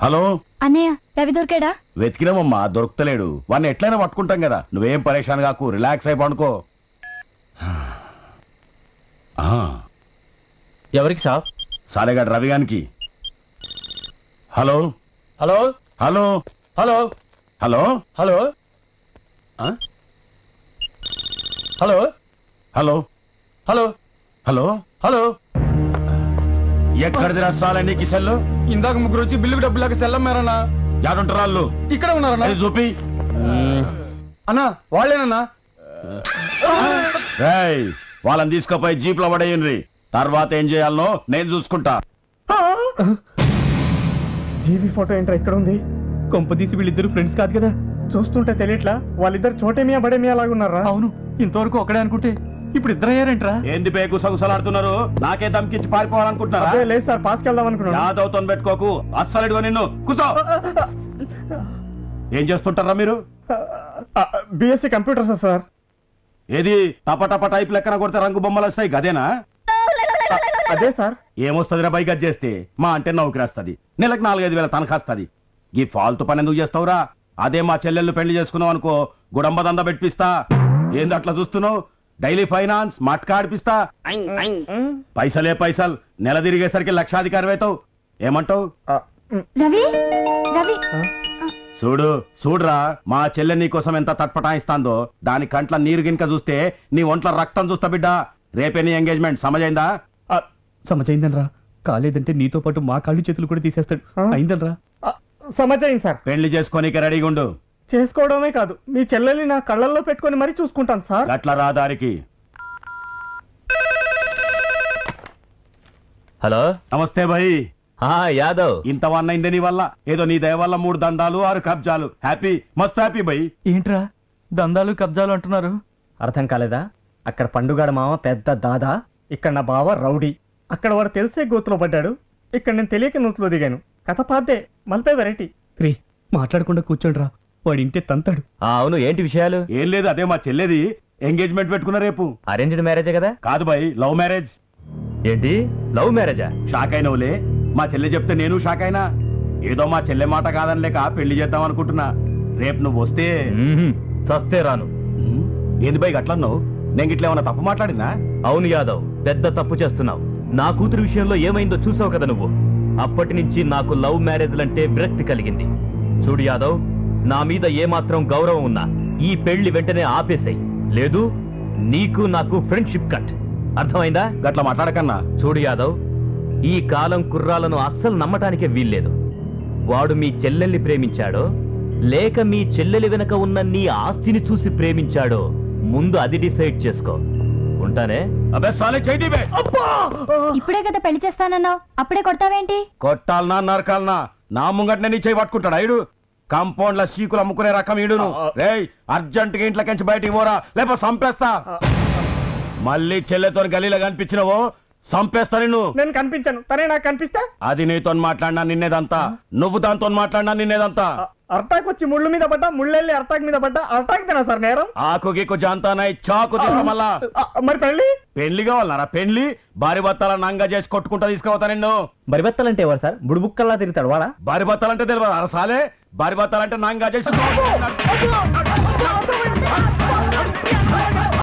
Hello అన్నయ్య, రవి దొరికాడా? వెతికినామమ్మా, దొరుకుతలేడు. వాడిని ఎట్లయినా పట్టుకుంటాం కదా. నువ్వేం పరేషాన్ కాకు, రిలాక్స్ అయి పండుకో. ఎవరికి సాబ్? సాలేగాడు రవిగానికి. Hello hello hello hello hello hello hello hello hello hello hello ఎక్కడిది రసాలని కిసెల్లు? ఇందాక ముగ్గురు వచ్చి బిల్లుకు డబ్బులాగా సెల్లమ్మారన్నా. యాడుంటారు వాళ్ళు? ఇక్కడ ఉన్నారన్నా. చూపి అన్నా, వాళ్ళేనన్నా. వాళ్ళని తీసుకుపోయి జీప్ లో పడేయండి. తర్వాత ఏం చేయాలనో నేను చూసుకుంటా. జీబీ ఫోటో ఏంట్రా ఇక్కడ ఉంది? కొంపదీసి వీళ్ళిద్దరు ఫ్రెండ్స్ కాదు కదా? చూస్తుంటే తెలియట్లా. వాళ్ళిద్దరు చోటేమియా బడేమియా లాగున్నారా? అవును, ఇంతవరకు ఒకడే అనుకుంటే ఇప్పుడు ఇద్దరు అయ్యారేంట్రా? ఏంది పేకు సగుసలాడుతున్నారు? నాకే దమ్కిచ్చి పారిపోవాలనుకుంటున్నారా? లేదు సార్, పాస్కి వెళ్దాం అనుకున్నాను. యాదవ్తో పెట్టుకోకు, అస్సలు నిన్ను. కూర్చో. ఏం చేస్తుంటారా మీరు? BSc computers sir. ఏది టపటప టైప్ లెక్కన కొడితే రంగు బొమ్మలు వస్తాయి గదేనా? అదే సార్. ఏమొస్తుంది బైక్ అది చేస్తే? మా అంటే నౌకరేస్తుంది, నెలకు 4-5 వేల తనఖాస్తుంది. ఈ ఫాల్తు పని ఎందుకు చేస్తావురా? అదే మా చెల్లెళ్ళు పెళ్లి చేసుకున్నావు అనుకో, గుడంబ దంద పెట్టిస్తా. ఏంది అట్లా చూస్తున్నావు? డైలీ ఫైనాన్స్ మట్కా ఆడిపిస్తా. పైసలే పైసలు, నెల తిరిగేసరికి లక్షాధికారి అవుతావు. ఏమంటావు? రవి రవి చూడురా, మా చెల్లె నీ కోసం ఎంత తట్పటాయిస్తాందో. దాని కంట్ల నీరు గినక చూస్తే నీ ఒంట్ల రక్తం చూస్తా బిడ్డ. రేపే నీ ఎంగేజ్మెంట్, సమజైందా? సమజైందనరా. కాలేదంటే నీతో పాటు మా కాళ్ళు చేతులు కూడా తీసేస్తాడు. అయిందనరా? సమజైంది సార్. పెళ్లి చేసుకోనీకి రెడీగా ఉండు. చేసుకోవడమే కాదు, మీ చెల్లెల్ని నా కళ్ళల్లో పెట్టుకొని మరీ చూసుకుంటాను సార్. అట్లా రా దారికి. హలో, నమస్తే భాయ్. యాదవ్. ఇంత వన్నైందే నీ వల్ల. ఏదో నీ దయ వల్ల 3 దందాలు 6 కబ్జాలు. హ్యాపీ, మస్తు హ్యాపీ భాయ్. ఏంట్రా దందాలు కబ్జాలు అంటున్నారు? అర్థం కాలేదా? అక్కడ పండుగాడ మామ పెద్ద దాదా, ఇక్కడ నా బావ రౌడీ. అక్కడ వాడు తెలిసే గోతులో పడ్డాడు, ఇక్కడ నేను తెలియక నూతులో దిగాను. కథ పాతే మల్పే వెరైటీ. రే, మాట్లాడకుండా కూర్చోండిరా, వాడి ఇంటే తంతాడు. అవును, ఏంటి విషయాలు? ఏం లేదు, అదే మా చెల్లెది ఎంగేజ్మెంట్ పెట్టుకున్న రేపు. అరేంజ్డ్ మ్యారేజే కదా? కాదు భాయ్, లవ్ మ్యారేజ్. ఏంటి లవ్ మ్యారేజా? షాక్ అయినవులే. మా చెల్లె చెప్తే నేను షాక్ అయినా. ఏదో మా చెల్లె మాట కాదని లేక పెళ్లి చేద్దాం అనుకుంటున్నా. రేపు నువ్వు వస్తే చస్తే రాను. ఏంది బైక్ అట్లన్నావు? నేను గిట్ల ఏమన్నా తప్పు మాట్లాడినా? అవును యాదవ్, పెద్ద తప్పు చేస్తున్నావు. నా కూతురు విషయంలో ఏమైందో చూసావు కదా నువ్వు. అప్పటి నుంచి నాకు లవ్ మ్యారేజ్లంటే విరక్తి కలిగింది. చూడు యాదవ్, నా మీద ఏమాత్రం గౌరవం ఉన్నా ఈ పెళ్లి వెంటనే ఆపేసాయి. లేదు, నీకు నాకు ఫ్రెండ్షిప్ కట్. అర్థమైందా? గట్ల మాట్లాడకన్నా. చూడు యాదవ్, ఈ కాలం కుర్రాలను అస్సలు నమ్మటానికే వీల్లేదు. వాడు మీ చెల్లెల్ని ప్రేమించాడో లేక మీ చెల్లెలి వెనక ఉన్న నీ ఆస్తిని చూసి ప్రేమించాడో ముందు అది డిసైడ్ చేసుకో. ఉంటానే. ఇప్పుడే కదా పెళ్లి చేస్తానన్నావు, అప్పుడే కొడతావేంటి? కొట్టాలనా నరకాలనా? నా ముంగట్నే నీ చేయి పట్టుకుంటాడు ఐడు. కాంపౌండ్ లో సీకులు అమ్ముకునే రకం ఈడును. రేయ్, అర్జెంట్ గా ఇంట్లోకించి బయటికి పోరా, లేకపోతే సంపేస్తా. మళ్ళీ చెల్లెతో గలీలో కనిపించినవో సంపేస్తా నిన్ను. నేను కనిపించాను, తనే నాకు కనిపిస్తా. అది నీతో మాట్లాడినా నిన్నేదంతా, నువ్వు దాంతో మాట్లాడినా నిన్నేదంతా. అర్టాక్ వచ్చి ముళ్ళు మీద పడ్డా, ముళ్ళెళ్ళి అర్టాక్ మీద పడ్డా, అర్టాక్ తినా సార్ నేరం. ఆకు గీకు జాంతానాయి చాకు మళ్ళా. మరి పెళ్లి పెళ్లి కావాలరా? పెళ్లి భారీ బత్తాల నంగా చేసి కొట్టుకుంటా తీసుకుపోతా నిన్ను. బరి బత్తాలంటే ఎవరు సార్? బుడిబుక్కల్లా తిరుగుతాడు వాడా? భారీ బత్తాలంటే తెలియదు అరసాలే. భారీ బత్తాలంటే నంగా చేసి